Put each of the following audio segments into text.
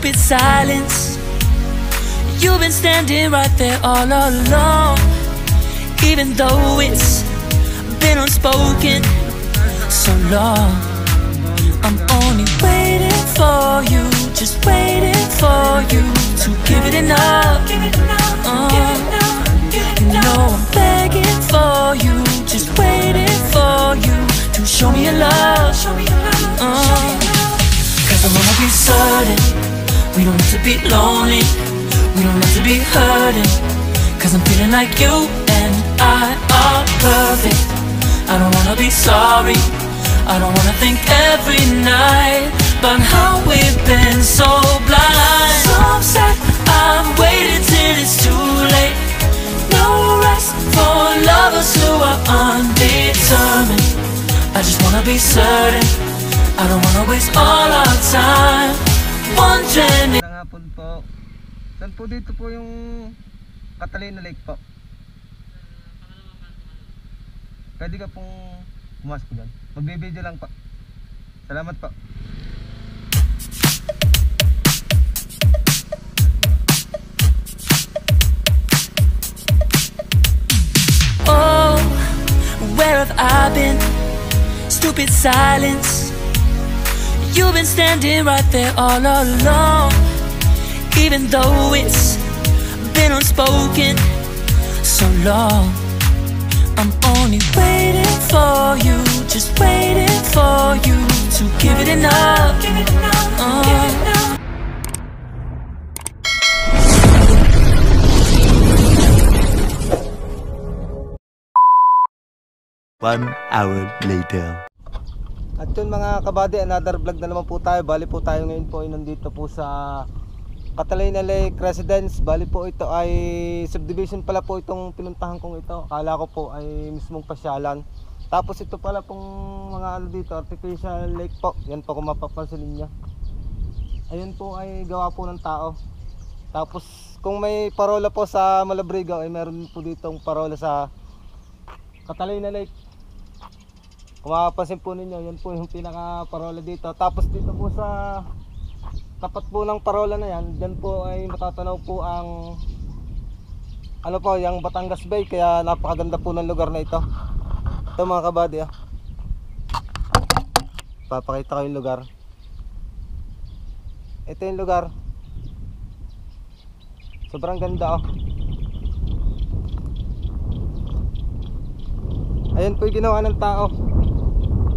stupid silence. You've been standing right there all along, even though it's been unspoken so long. I'm only waiting for you, just waiting for you to give it enough. You know I'm begging for you, just waiting for you to show me your love. Cause I wanna be certain we don't have to be lonely, we don't have to be hurting. Cause I'm feeling like you and I are perfect. I don't wanna be sorry, I don't wanna think every night about how we've been so blind. So upset, I'm waiting till it's too late. No rest for lovers who are undetermined. I just wanna be certain, I don't wanna waste all our time wondering. Magandang hapon po. Saan po dito po yung Catalina Lake po? Pwede ka pong pumasok dyan. Magbibideo lang po. Salamat po. Oh, where have I been? Stupid silence. You've been standing right there all along, even though it's been unspoken so long. I'm only waiting for you, just waiting for you to give it enough. One hour later. At yun mga kabady, another vlog na naman po tayo. Bali po tayo ngayon po ay nandito po sa Catalina Lake Residence. Bali po ito ay subdivision pala po itong pinuntahan kong ito. Akala ko po ay mismong pasyalan. Tapos ito pala pong mga ano dito, artificial lake po. Yan po kung mapapansin ninyo. Ayun po ay gawa po ng tao. Tapos kung may parola po sa Malabrigaw ay meron po ditong parola sa Catalina Lake. Kung mapapansin po ninyo, yan po yung pinaka parola dito. Tapos dito po sa tapat po ng parola na yan, dyan po ay matatanaw po ang ano po, yung Batangas Bay. Kaya napakaganda po ng lugar na ito. Ito mga kabady, papakita ko yung lugar. Ito yung lugar. Sobrang ganda Ayan po yung ginawa ng tao.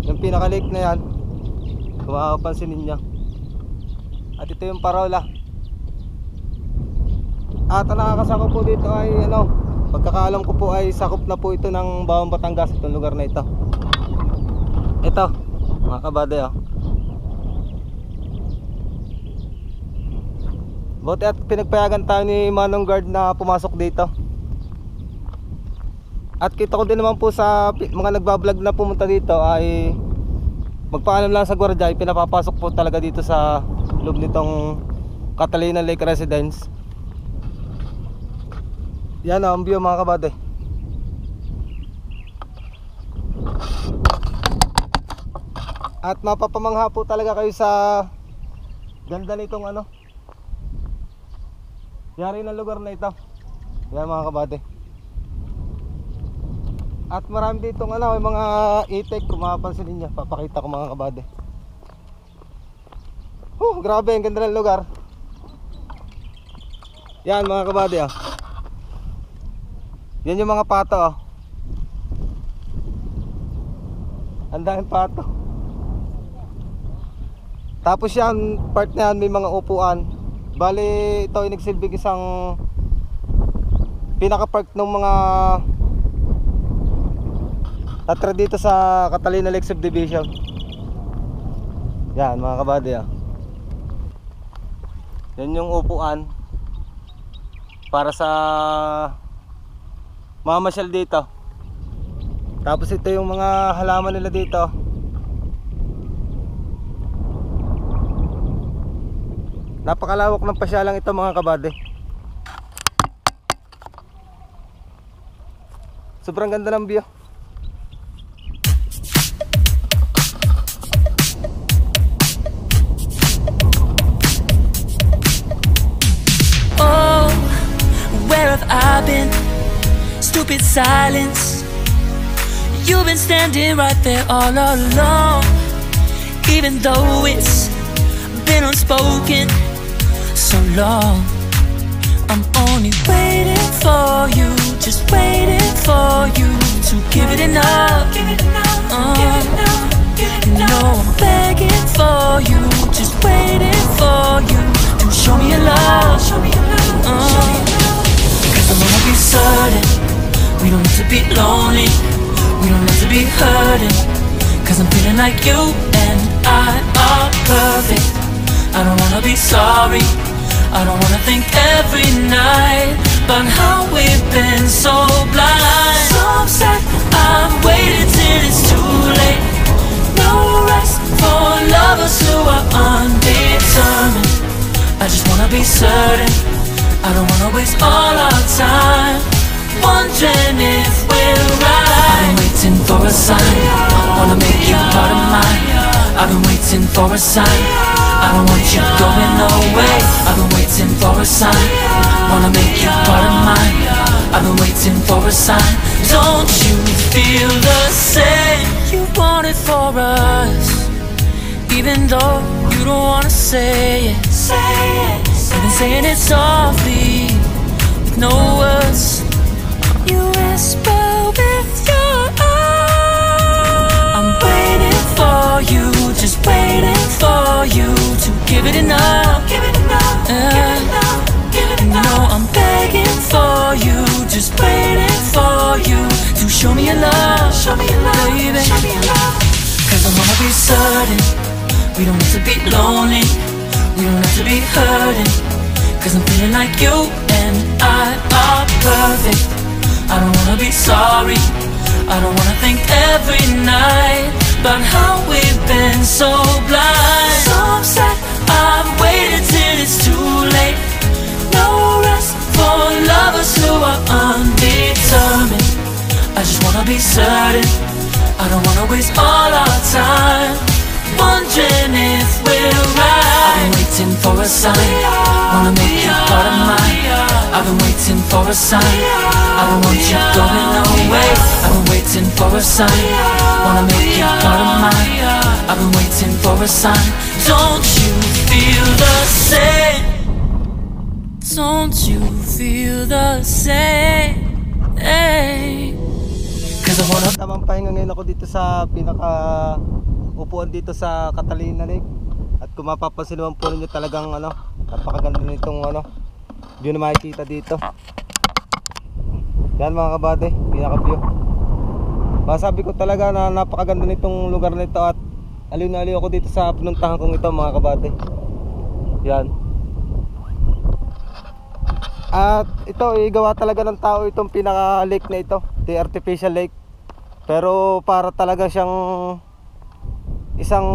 Yung pinaka lake na yan, kung makapansin ninyo. At ito yung parola. At ang nakakasako po dito ay ano, pagkakaalam ko po ay sakop na po ito ng Bawang Batangas, itong lugar na ito. Ito mga kabady, buti at pinagpayagan tayo ni Manong Guard na pumasok dito. At kita ko din naman po sa mga nagbablog na pumunta dito ay magpaalam lang sa gwardiya, ay pinapapasok po talaga dito sa loob nitong Catalina Lake Residence. Yan ang view mga kabady. At mapapamangha po talaga kayo sa ganda nitong ano, yari ng lugar na ito. Yan mga kabady. At marami ditong ano, yung mga itik, kung mapapansin ninyo, papakita ko mga kabady. Grabe, ang ganda ng lugar. Yan mga kabady, yan yung mga pato, ang daming pato. Tapos yan, part na yan, may mga upuan. Bali, ito ay nagsilbing isang pinaka-park ng mga tatra dito sa Catalina Lake Subdivision. Yan mga kabady, yan yung upuan para sa mamasyal dito. Tapos ito yung mga halaman nila dito. Napakalawak ng pasyalang ito mga kabady. Sobrang ganda ng view. vibing, stupid silence. You've been standing right there all along, even though it's been unspoken so long. I'm only waiting for you, just waiting for you to give it enough. You know I'm begging for you, just waiting for you to show me your love. Cause I wanna be certain we don't need to be lonely, we don't need to be hurting. Cause I'm feeling like you and I are perfect. I don't wanna be sorry, I don't wanna think every night about how we've been so blind. So upset, I've waited till it's too late. No rest for lovers who are undetermined. I just wanna be certain, I don't wanna waste all our time wondering if we're right. I've been waiting for a sign, wanna make you part of mine. I've been waiting for a sign, I don't want you going away. I've been waiting for a sign, wanna make you part of mine. I've been waiting for a sign. Don't you feel the same? You want it for us, even though you don't wanna say it. You've been saying it softly, with no words. You whisper with your eyes. I'm waiting for you, just waiting for you to give it enough. You know I'm begging for you, just waiting for you to show me your love, baby. Cause I wanna be certain we don't need to be lonely, we don't have to be hurting. Cause I'm feeling like you and I are perfect. I don't wanna be sorry, I don't wanna think every night about how we've been so blind. So upset, I've waited till it's too late. No rest for lovers who are undetermined. I just wanna be certain, I don't wanna waste all our time wondering if we're right. I've been waiting for a sign, wanna make you part of mine. I've been waiting for a sign, I don't want you going away. I've been waiting for a sign, wanna make you part of mine. I've been waiting for a sign. Don't you feel the same? Don't you feel the same? Hey. Cause I wanna. Tamang pahinga ngayon ako dito sa pinaka upuan dito sa Catalina Lake. At kung mapapansin naman po ninyo, talagang napakaganda nitong view na makikita dito. Yan mga kabady, pinaka view. Masabi ko talaga na napakaganda nitong lugar na ito. At aliw na aliw ako dito sa pinuntahan kong ito mga kabady. Yan. At ito, igawa talaga ng tao itong pinaka lake na ito, the artificial lake. Pero para talaga siyang isang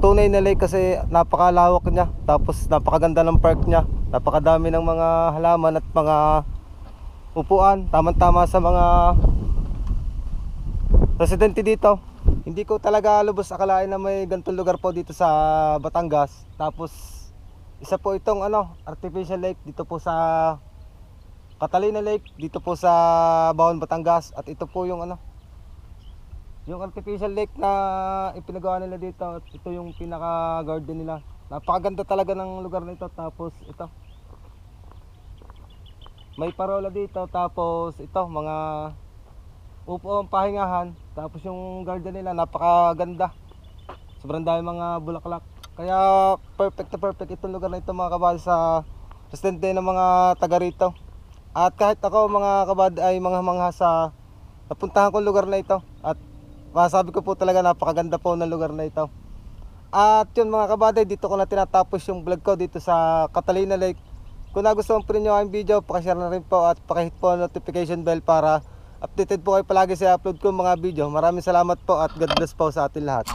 tunay na lake kasi napakalawak niya. Tapos napakaganda ng park niya. Napakadami ng mga halaman at mga upuan. Tama-tama sa mga residente dito. Hindi ko talaga lubos akalain na may ganitong lugar po dito sa Batangas. Tapos isa po itong artificial lake dito po sa Catalina Lake, dito po sa Baon, Batangas. At ito po yung yung artificial lake na ipinagawa nila dito. At ito yung pinaka garden nila. Napakaganda talaga ng lugar na ito. Tapos ito, may parola dito. Tapos ito, mga upo ang pahingahan. Tapos yung garden nila napakaganda. Sobrang dami mga bulaklak. Kaya perfect na perfect itong lugar na ito mga kabady sa residente ng mga taga rito. At kahit ako mga kabady ay mga mangha sa napuntahan kong lugar na ito. At masabi ko po talaga napakaganda po ng lugar na ito. At yun mga kabady, dito ko na tinatapos yung vlog ko dito sa Catalina Lake. Kung nagustuhan po ninyo ang video, pakishare na rin po at pakihit po ang notification bell para updated po kayo palagi sa upload ko mga video. Maraming salamat po at God bless po sa atin lahat.